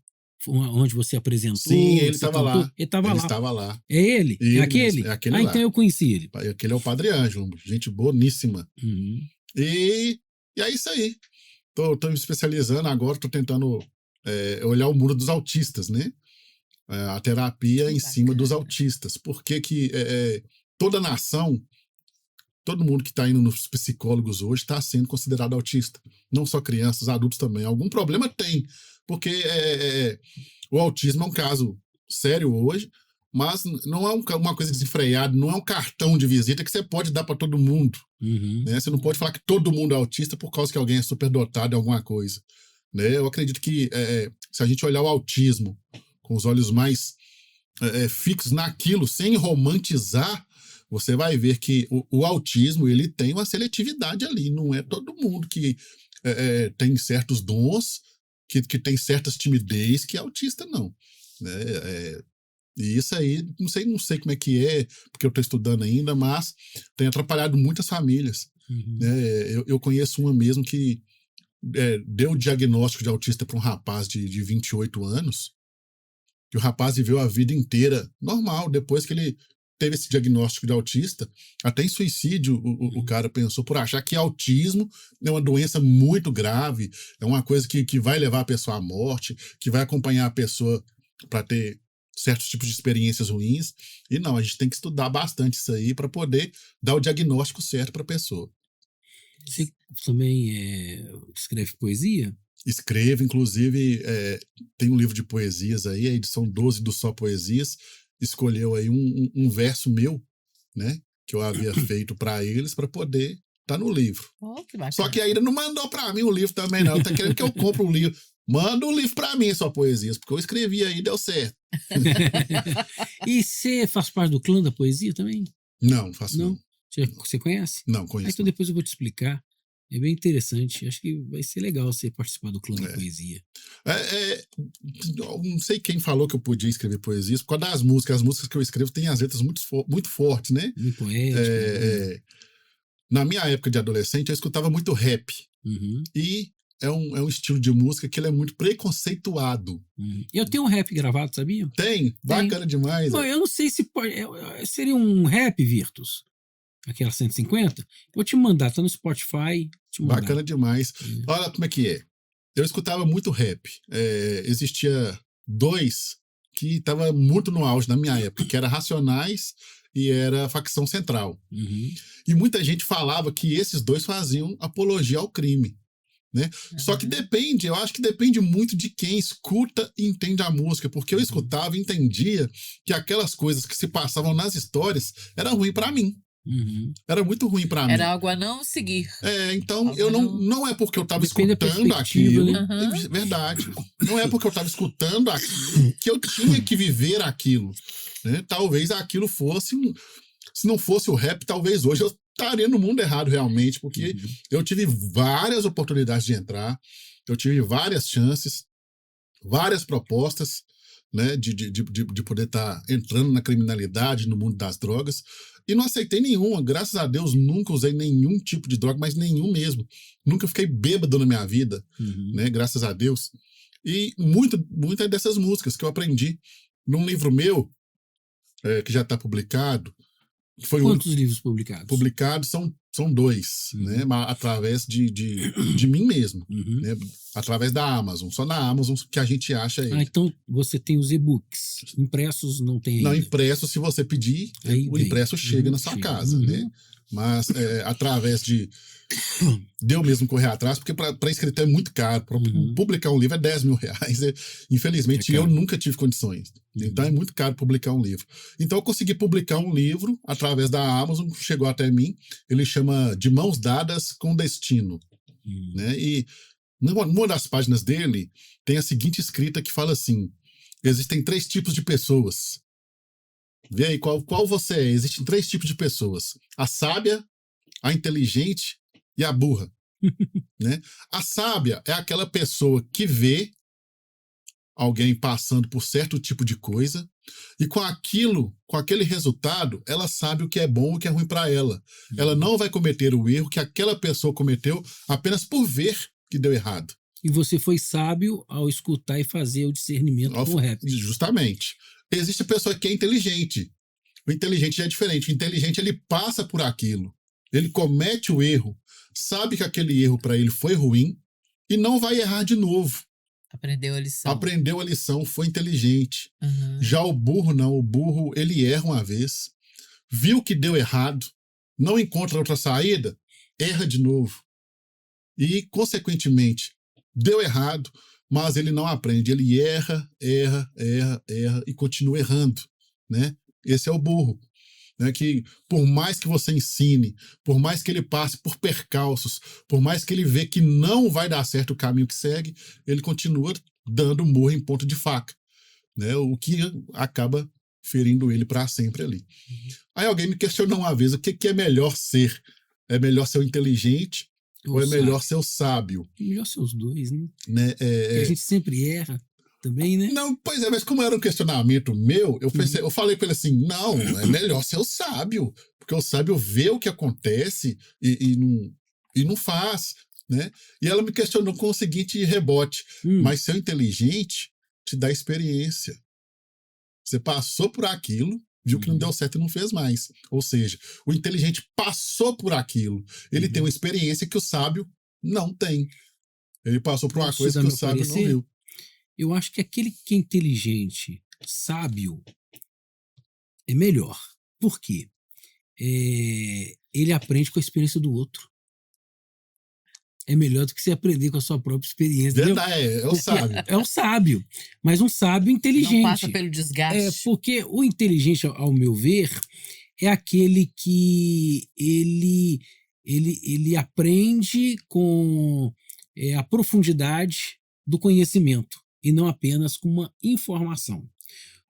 onde você apresentou. Sim, ele estava lá. Ele estava lá. Estava lá. É ele? É aquele? Mesmo, é aquele lá. Então eu conheci ele. Aquele é o Padre Ângelo, gente boníssima. Uhum. E é isso aí. Tô me especializando agora, tô tentando olhar o mundo dos autistas, né? A terapia em cima dos autistas. Porque que toda nação, todo mundo que está indo nos psicólogos hoje está sendo considerado autista. Não só crianças, adultos também. Algum problema tem. Porque o autismo é um caso sério hoje, mas não é uma coisa desenfreada, não é um cartão de visita que você pode dar para todo mundo. Né? Você não pode falar que todo mundo é autista por causa que alguém é superdotado em alguma coisa. Né? Eu acredito que se a gente olhar o autismo com os olhos mais fixos naquilo, sem romantizar, você vai ver que o autismo ele tem uma seletividade ali. Não é todo mundo que tem certos dons, que tem certas timidez, que é autista, não. E isso aí, não sei como é que é, porque eu estou estudando ainda, mas tem atrapalhado muitas famílias. Eu conheço uma mesmo que deu o diagnóstico de autista para um rapaz de 28 anos, que o rapaz viveu a vida inteira normal, depois que ele teve esse diagnóstico de autista, até em suicídio o cara pensou, por achar que autismo é uma doença muito grave, é uma coisa que vai levar a pessoa à morte, que vai acompanhar a pessoa para ter certos tipos de experiências ruins. E não, a gente tem que estudar bastante isso aí para poder dar o diagnóstico certo para a pessoa. Você também escreve poesia? Escrevo, inclusive tem um livro de poesias aí, a edição 12 do Só Poesias, escolheu aí um verso meu, né, que eu havia feito para eles, para poder estar no livro. Que bacana. Só que ainda não mandou para mim o livro também, não. Tá querendo que eu compre um livro. Manda um livro para mim, Só Poesias, porque eu escrevi aí e deu certo. E você faz parte do clã da poesia também? Não faço não. Você conhece? Não, conheço. Então depois eu vou te explicar. É bem interessante. Acho que vai ser legal você participar do clã da poesia. Não sei quem falou que eu podia escrever poesias, por causa das músicas. As músicas que eu escrevo têm as letras muito fortes, né? Muito poético. Na minha época de adolescente, eu escutava muito rap. E é um estilo de música que ele é muito preconceituado. Eu tenho um rap gravado, sabia? Tem? Bacana demais. Bom, eu não sei se pode. Seria um rap, Virtus? Aquela 150? Vou te mandar, tá no Spotify. Bacana demais. Olha como é que é. Eu escutava muito rap. Existia dois que estavam muito no auge na minha época, que era Racionais e era Facção Central. E muita gente falava que esses dois faziam apologia ao crime. Né? Só que eu acho que depende muito de quem escuta e entende a música, porque eu escutava e entendia que aquelas coisas que se passavam nas histórias eram ruins para mim. Era muito ruim para mim. Era algo a não seguir. Então algo eu não é porque eu estava Depende escutando aquilo, né? verdade. Não é porque eu estava escutando aquilo que eu tinha que viver aquilo. Né? Talvez aquilo fosse, se não fosse o rap, talvez hoje eu estaria no mundo errado realmente, porque eu tive várias oportunidades de entrar, eu tive várias chances, várias propostas, né, de poder estar entrando na criminalidade, no mundo das drogas, e não aceitei nenhuma. Graças a Deus, nunca usei nenhum tipo de droga, mas nenhum mesmo. Nunca fiquei bêbado na minha vida, né, graças a Deus. E muitas dessas músicas que eu aprendi num livro meu, que já está publicado. Quantos livros publicados? Publicados são 2, né, através de mim mesmo, né, através da Amazon. Só na Amazon que a gente acha ele. Então você tem os e-books. Impressos não tem ainda. Não, impresso, se você pedir, o impresso chega na sua casa. Né? mas através de eu mesmo correr atrás, porque para escritor é muito caro. Para publicar um livro é R$10.000. Infelizmente, eu nunca tive condições. Então, é muito caro publicar um livro. Então, eu consegui publicar um livro através da Amazon, chegou até mim. Ele chama De Mãos Dadas com Destino. Né? E numa das páginas dele, tem a seguinte escrita que fala assim: existem 3 tipos de pessoas. Vê aí qual você é. Existem 3 tipos de pessoas: a sábia, a inteligente e a burra. Né? A sábia é aquela pessoa que vê alguém passando por certo tipo de coisa e com aquele resultado, ela sabe o que é bom e o que é ruim para ela. Ela não vai cometer o erro que aquela pessoa cometeu apenas por ver que deu errado. E você foi sábio ao escutar e fazer o discernimento correto. Justamente. Existe a pessoa que é inteligente. O inteligente já é diferente. O inteligente, ele passa por aquilo. Ele comete o erro, sabe que aquele erro para ele foi ruim e não vai errar de novo. Aprendeu a lição. Aprendeu a lição, foi inteligente. Já o burro não. O burro, ele erra uma vez, viu que deu errado, não encontra outra saída, erra de novo. E, consequentemente, deu errado, mas ele não aprende. Ele erra e continua errando. Né? Esse é o burro. Né? Que por mais que você ensine, por mais que ele passe por percalços, por mais que ele vê que não vai dar certo o caminho que segue, ele continua dando murro em ponta de faca. Né? O que acaba ferindo ele para sempre ali. Aí alguém me questionou uma vez: o que é melhor ser? É melhor ser o inteligente ou é melhor ser o sábio? É melhor ser os dois, né? Porque a gente sempre erra também, né? Não, pois é, mas como era um questionamento meu, eu falei com ele assim: não, é melhor ser o sábio, porque o sábio vê o que acontece e não faz, né? E ela me questionou com o seguinte rebote: mas ser inteligente te dá experiência. Você passou por aquilo, viu que não deu certo e não fez mais. Ou seja, o inteligente passou por aquilo. Ele tem uma experiência que o sábio não tem. Ele passou por uma coisa que o sábio não viu. Eu acho que aquele que é inteligente, sábio, é melhor. Por quê? Ele aprende com a experiência do outro. É melhor do que você aprender com a sua própria experiência. É o sábio. É o sábio, mas um sábio inteligente. Não passa pelo desgaste. Porque o inteligente, ao meu ver, é aquele que ele aprende com a profundidade do conhecimento e não apenas com uma informação.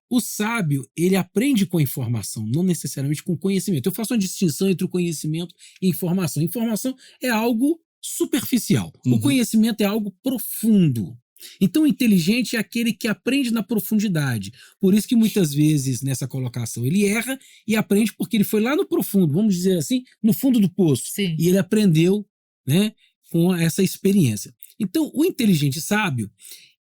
O sábio, ele aprende com a informação, não necessariamente com conhecimento. Eu faço uma distinção entre o conhecimento e informação. Informação é algo superficial. O conhecimento é algo profundo. Então, o inteligente é aquele que aprende na profundidade. Por isso que muitas vezes, nessa colocação, ele erra e aprende porque ele foi lá no profundo, vamos dizer assim, no fundo do poço. Sim. E ele aprendeu, né, com essa experiência. Então, o inteligente sábio,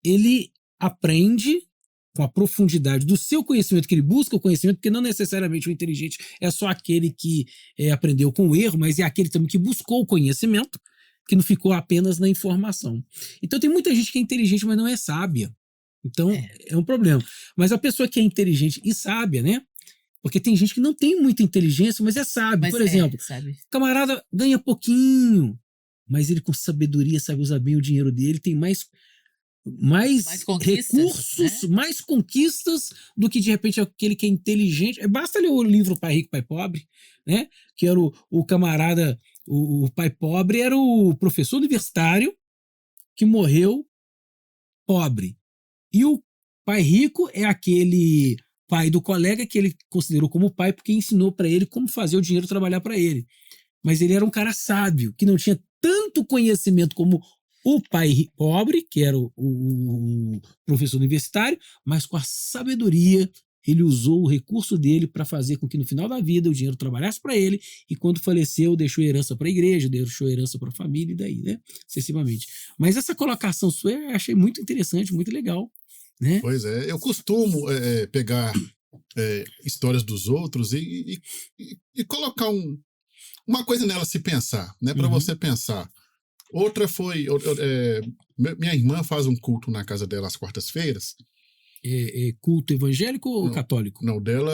ele aprende com a profundidade do seu conhecimento, que ele busca o conhecimento, porque não necessariamente o inteligente é só aquele que aprendeu com o erro, mas é aquele também que buscou o conhecimento, que não ficou apenas na informação. Então tem muita gente que é inteligente, mas não é sábia. Então é um problema. Mas a pessoa que é inteligente e sábia, né? Porque tem gente que não tem muita inteligência, mas é sábio. Mas por exemplo, sabe? O camarada ganha pouquinho, mas ele com sabedoria sabe usar bem o dinheiro dele, tem mais recursos, né? mais conquistas do que de repente aquele que é inteligente. Basta ler o livro Pai Rico, Pai Pobre, né? Que era o camarada, o pai pobre era o professor universitário que morreu pobre. E o pai rico é aquele pai do colega que ele considerou como pai porque ensinou para ele como fazer o dinheiro trabalhar para ele. Mas ele era um cara sábio, que não tinha tanto conhecimento como o pai pobre, que era o professor universitário, mas com a sabedoria ele usou o recurso dele para fazer com que no final da vida o dinheiro trabalhasse para ele e quando faleceu deixou herança para a igreja, deixou herança para a família e daí, né, excessivamente. Mas essa colocação sua eu achei muito interessante, muito legal, né? Pois é, eu costumo pegar histórias dos outros e colocar uma coisa nela se pensar, né, para você pensar. Outra foi, minha irmã faz um culto na casa dela às quartas-feiras culto evangélico ou Não, católico? Não, dela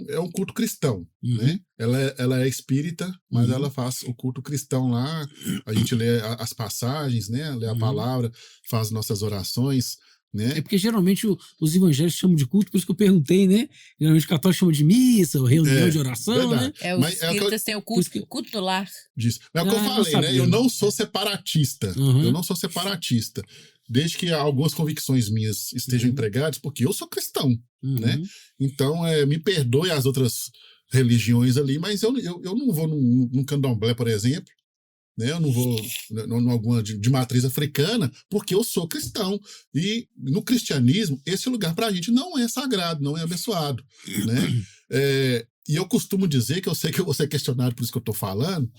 é um culto cristão, Uhum. né? Ela é espírita, mas Uhum. ela faz o culto cristão lá. A gente lê as passagens, né? Lê a Uhum. palavra, faz nossas orações, né? É porque geralmente os evangélicos chamam de culto, por isso que eu perguntei, né? Geralmente o católico chama de missa, ou reunião de oração, verdade. né? Os Mas é o que eu espíritas têm o Por isso culto do lar. disse. É o que eu não falei, né? sabia. Eu não sou separatista. Uhum. Eu não sou separatista. Desde que algumas convicções minhas estejam Uhum. empregadas, porque eu sou cristão, Uhum. né? Então, me perdoe as outras religiões ali, mas eu não vou num candomblé, por exemplo, né? Eu não vou em alguma de matriz africana, porque eu sou cristão. E no cristianismo, esse lugar para a gente não é sagrado, não é abençoado, né? E eu costumo dizer, que eu sei que eu vou ser questionado por isso que eu estou falando,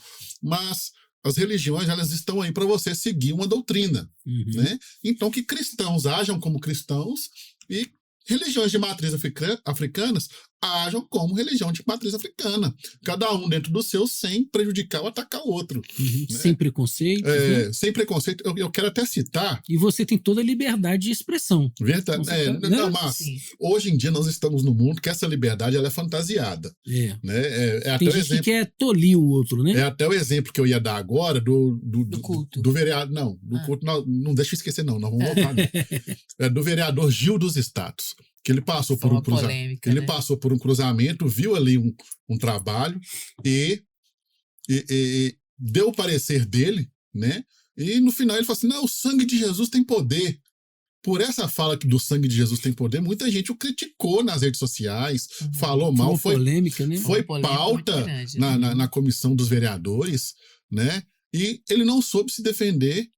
mas as religiões, elas estão aí para você seguir uma doutrina, Uhum. né? Então, que cristãos ajam como cristãos e religiões de matriz africanas ajam como religião de matriz africana. Cada um dentro do seu, sem prejudicar ou atacar o outro. Uhum. Né? Sem preconceito. Né? Sem preconceito. Eu quero até citar. E você tem toda a liberdade de expressão. Verdade. Não, mas hoje em dia nós estamos num mundo que essa liberdade ela é fantasiada. Né? Tem até gente exemplo, que quer tolir o outro, né? É até o exemplo que eu ia dar agora do culto. Do vereador. Não, do culto. Não deixa eu esquecer, não. Nós vamos voltar. Do vereador Gil dos Statos. Que ele passou por passou por um cruzamento, viu ali um trabalho e deu o parecer dele, né? E no final ele falou assim: não, o sangue de Jesus tem poder. Por essa fala que do sangue de Jesus tem poder, muita gente o criticou nas redes sociais, falou mal, foi polêmica, né? Foi pauta na comissão dos vereadores, né? E ele não soube se defender,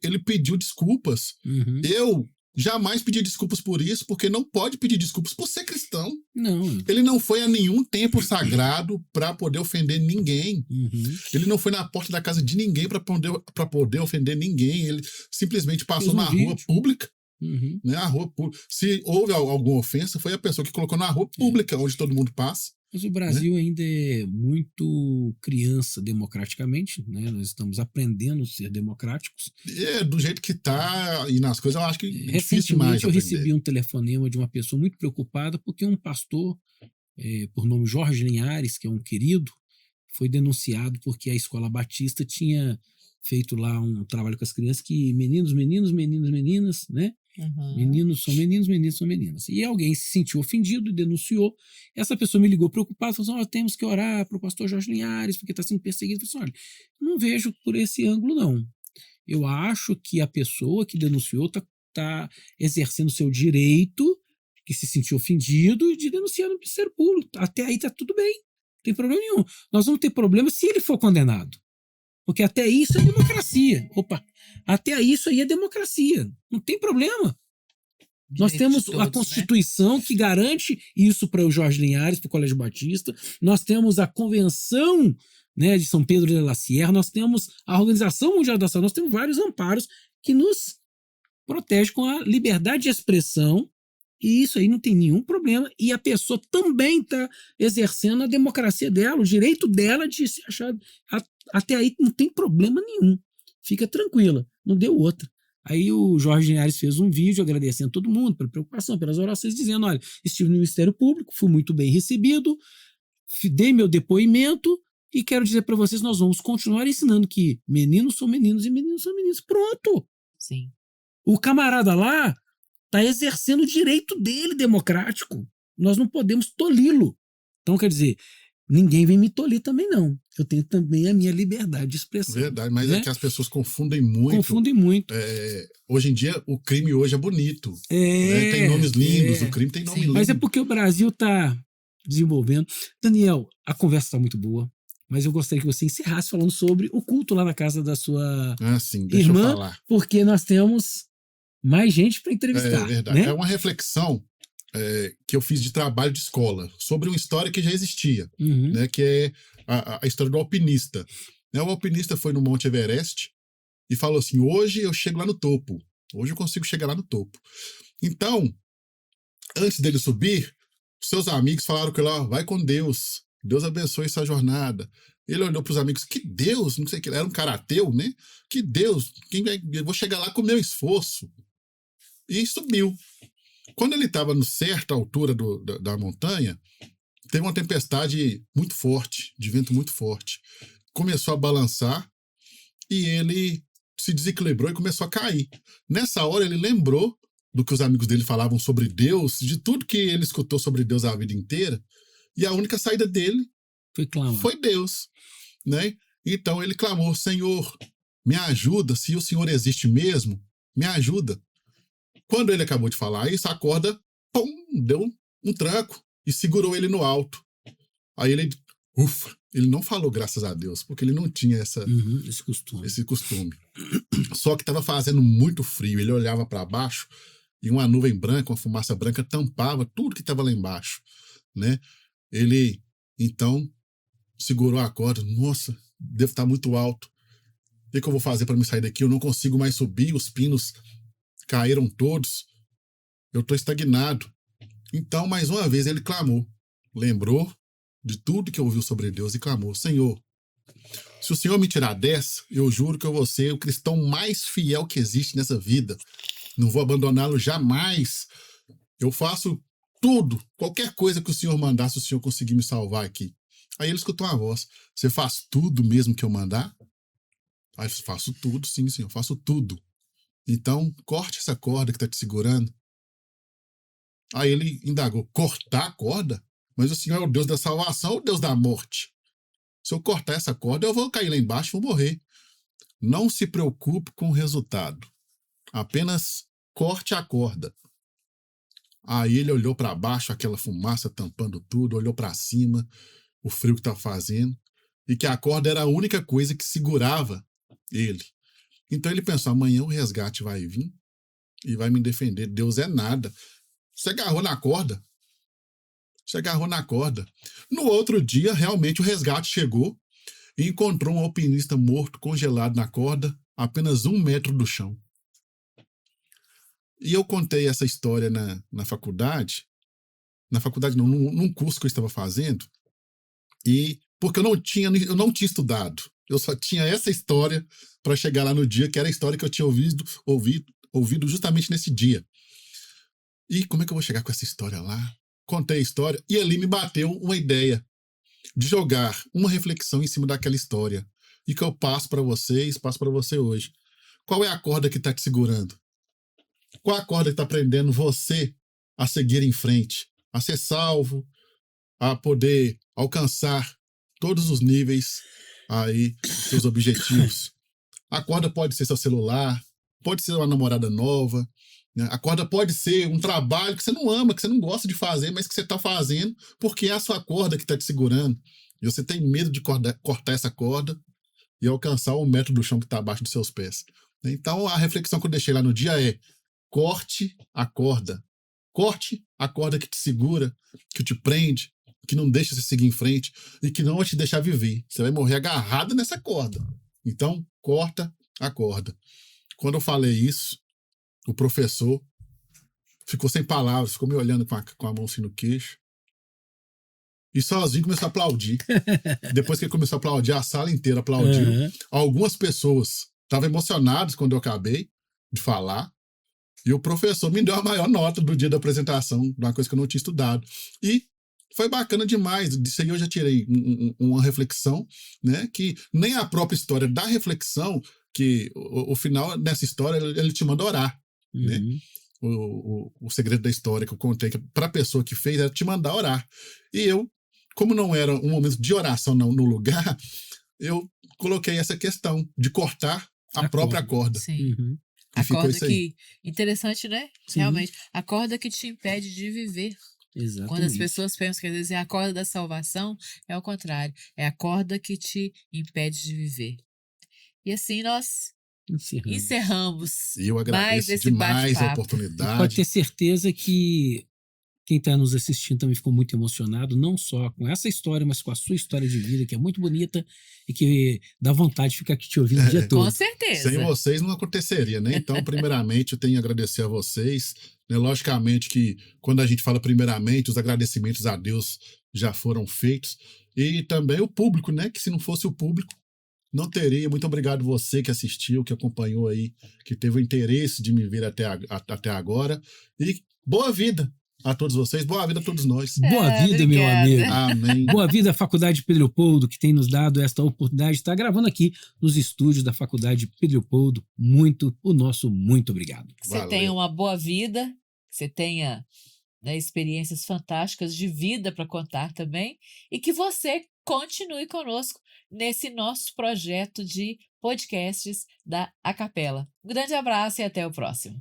ele pediu desculpas. Uhum. Eu jamais pedi desculpas por isso, porque não pode pedir desculpas por ser cristão. Não. Ele não foi a nenhum templo sagrado para poder ofender ninguém. Uhum. Ele não foi na porta da casa de ninguém para poder ofender ninguém. Ele simplesmente passou na rua pública. Uhum. Né, a rua pública. Se houve alguma ofensa, foi a pessoa que colocou na rua pública, onde todo mundo passa. Mas o Brasil ainda é muito criança democraticamente, né? Nós estamos aprendendo a ser democráticos. Do jeito que está e nas coisas, eu acho que é difícil demais eu recebi um telefonema de uma pessoa muito preocupada porque um pastor, por nome Jorge Linhares, que é um querido, foi denunciado porque a Escola Batista tinha feito lá um trabalho com as crianças que meninas, né? Uhum. Meninos são meninos são meninas. E alguém se sentiu ofendido e denunciou. Essa pessoa me ligou preocupada, falou assim: temos que orar para o pastor Jorge Linhares, porque está sendo perseguido. Eu falei assim: olha, não vejo por esse ângulo, não. Eu acho que a pessoa que denunciou está exercendo seu direito, que se sentiu ofendido, de denunciar no Ministério Público. Até aí está tudo bem, não tem problema nenhum. Nós vamos ter problema se ele for condenado. Porque até isso é democracia. Até aí isso aí é democracia. Não tem problema. Nós temos a Constituição, né, que garante isso para o Jorge Linhares, para o Colégio Batista. Nós temos a Convenção, né, de São Pedro de la Sierra. Nós temos a Organização Mundial da Saúde. Nós temos vários amparos que nos protegem com a liberdade de expressão. E isso aí não tem nenhum problema. E a pessoa também está exercendo a democracia dela, o direito dela de se achar. Até aí não tem problema nenhum. Fica tranquila, não deu outra. Aí o Jorge Linhares fez um vídeo agradecendo todo mundo pela preocupação, pelas orações, dizendo: olha, estive no Ministério Público, fui muito bem recebido, dei meu depoimento e quero dizer para vocês, nós vamos continuar ensinando que meninos são meninos e meninos são meninos. Pronto! Sim. O camarada lá está exercendo o direito dele democrático. Nós não podemos toli-lo. Então, quer dizer, ninguém vem me tolir também, não. Eu tenho também a minha liberdade de expressão. Verdade, mas né? É que as pessoas confundem muito. Confundem muito. Hoje em dia, o crime hoje é bonito. Né? Tem nomes lindos, o crime tem nome lindo. Mas é porque o Brasil está desenvolvendo. Daniel, a conversa está muito boa, mas eu gostaria que você encerrasse falando sobre o culto lá na casa da sua sim, deixa irmã, eu falar. Porque nós temos mais gente para entrevistar. É verdade. Né? É uma reflexão que eu fiz de trabalho de escola sobre uma história que já existia, né, que é a história do alpinista. Né, o alpinista foi no Monte Everest e falou assim: hoje eu chego lá no topo, hoje eu consigo chegar lá no topo. Então, antes dele subir, seus amigos falaram que lá, vai com Deus, Deus abençoe essa jornada. Ele olhou para os amigos: que Deus, não sei o que, era um cara ateu, né? Que Deus, eu vou chegar lá com o meu esforço. e subiu. Quando ele estava em certa altura da montanha, teve uma tempestade muito forte, de vento muito forte. Começou a balançar e ele se desequilibrou e começou a cair. Nessa hora ele lembrou do que os amigos dele falavam sobre Deus, de tudo que ele escutou sobre Deus a vida inteira, e a única saída dele foi Deus, né? Então ele clamou: Senhor, me ajuda, se o Senhor existe mesmo, me ajuda. Quando ele acabou de falar isso, a corda, pum, deu um tranco e segurou ele no alto. Aí ele, ele não falou graças a Deus, porque ele não tinha esse costume. Só que estava fazendo muito frio, ele olhava para baixo e uma nuvem branca, uma fumaça branca tampava tudo que estava lá embaixo, né? Ele, então, segurou a corda. Nossa, devo estar muito alto. O que eu vou fazer para me sair daqui? Eu não consigo mais subir, os pinos caíram todos. Eu estou estagnado. Então, mais uma vez, ele clamou. Lembrou de tudo que ouviu sobre Deus e clamou: Senhor, se o Senhor me tirar dessa, eu juro que eu vou ser o cristão mais fiel que existe nessa vida. Não vou abandoná-lo jamais. Eu faço tudo, qualquer coisa que o Senhor mandar, se o Senhor conseguir me salvar aqui. Aí ele escutou uma voz: você faz tudo mesmo que eu mandar? Aí eu faço tudo, sim, Senhor, faço tudo. Então, corte essa corda que está te segurando. Aí ele indagou: cortar a corda? Mas o Senhor é o Deus da salvação ou o Deus da morte? Se eu cortar essa corda, eu vou cair lá embaixo e vou morrer. Não se preocupe com o resultado. Apenas corte a corda. Aí ele olhou para baixo, aquela fumaça tampando tudo, olhou para cima, o frio que estava fazendo, e que a corda era a única coisa que segurava ele. Então ele pensou: amanhã o resgate vai vir e vai me defender. Deus é nada. Você agarrou na corda. Você agarrou na corda. No outro dia, realmente, o resgate chegou e encontrou um alpinista morto, congelado na corda, apenas 1 metro do chão. E eu contei essa história na faculdade. Na faculdade não, num curso que eu estava fazendo. E porque eu não tinha estudado. Eu só tinha essa história para chegar lá no dia, que era a história que eu tinha ouvido justamente nesse dia. E como é que eu vou chegar com essa história lá? Contei a história e ali me bateu uma ideia de jogar uma reflexão em cima daquela história. E que eu passo para vocês, passo para você hoje. Qual é a corda que está te segurando? Qual a corda que está prendendo você a seguir em frente? A ser salvo, a poder alcançar todos os níveis aí, seus objetivos. A corda pode ser seu celular, pode ser uma namorada nova, né? A corda pode ser um trabalho que você não ama, que você não gosta de fazer, mas que você está fazendo porque é a sua corda que está te segurando. E você tem medo de cortar essa corda e alcançar 1 metro do chão que está abaixo dos seus pés. Então, a reflexão que eu deixei lá no dia é: corte a corda. Corte a corda que te segura, que te prende, que não deixa você seguir em frente e que não vai te deixar viver. Você vai morrer agarrado nessa corda. Então, corta a corda. Quando eu falei isso, o professor ficou sem palavras, ficou me olhando com a mão assim no queixo e sozinho começou a aplaudir. Depois que ele começou a aplaudir, a sala inteira aplaudiu. Algumas pessoas estavam emocionadas quando eu acabei de falar. E o professor me deu a maior nota do dia da apresentação, de uma coisa que eu não tinha estudado. E foi bacana demais. Disso aí eu já tirei uma reflexão, né? Que nem a própria história da reflexão, que o final dessa história, ele te manda orar, né? O segredo da história que eu contei, que para a pessoa que fez, era te mandar orar. E eu, como não era um momento de oração no lugar, eu coloquei essa questão de cortar a própria corda. Sim. A corda que... Interessante, né? Sim. Realmente. A corda que te impede de viver. Exatamente. Quando as pessoas pensam que às vezes é a corda da salvação, é o contrário. É a corda que te impede de viver. E assim nós encerramos. E eu agradeço demais a oportunidade. Pode ter certeza que quem está nos assistindo também ficou muito emocionado, não só com essa história, mas com a sua história de vida, que é muito bonita e que dá vontade de ficar aqui te ouvindo o dia todo. Com certeza. Sem vocês não aconteceria, né? Então, primeiramente, eu tenho que agradecer a vocês. Né? Logicamente que quando a gente fala primeiramente, os agradecimentos a Deus já foram feitos. E também o público, né? Que se não fosse o público, não teria. Muito obrigado você que assistiu, que acompanhou aí, que teve o interesse de me ver até agora. E boa vida a todos vocês, boa vida a todos nós. Boa vida, meu obrigada. amigo. Amém. Boa vida à Faculdade Pedro Leopoldo, que tem nos dado esta oportunidade de estar gravando aqui nos estúdios da Faculdade Pedro Leopoldo. O nosso muito obrigado. Que você Valeu. tenha uma boa vida, que você tenha, né, experiências fantásticas de vida para contar também, e que você continue conosco nesse nosso projeto de podcasts da Acapela. Um grande abraço e até o próximo.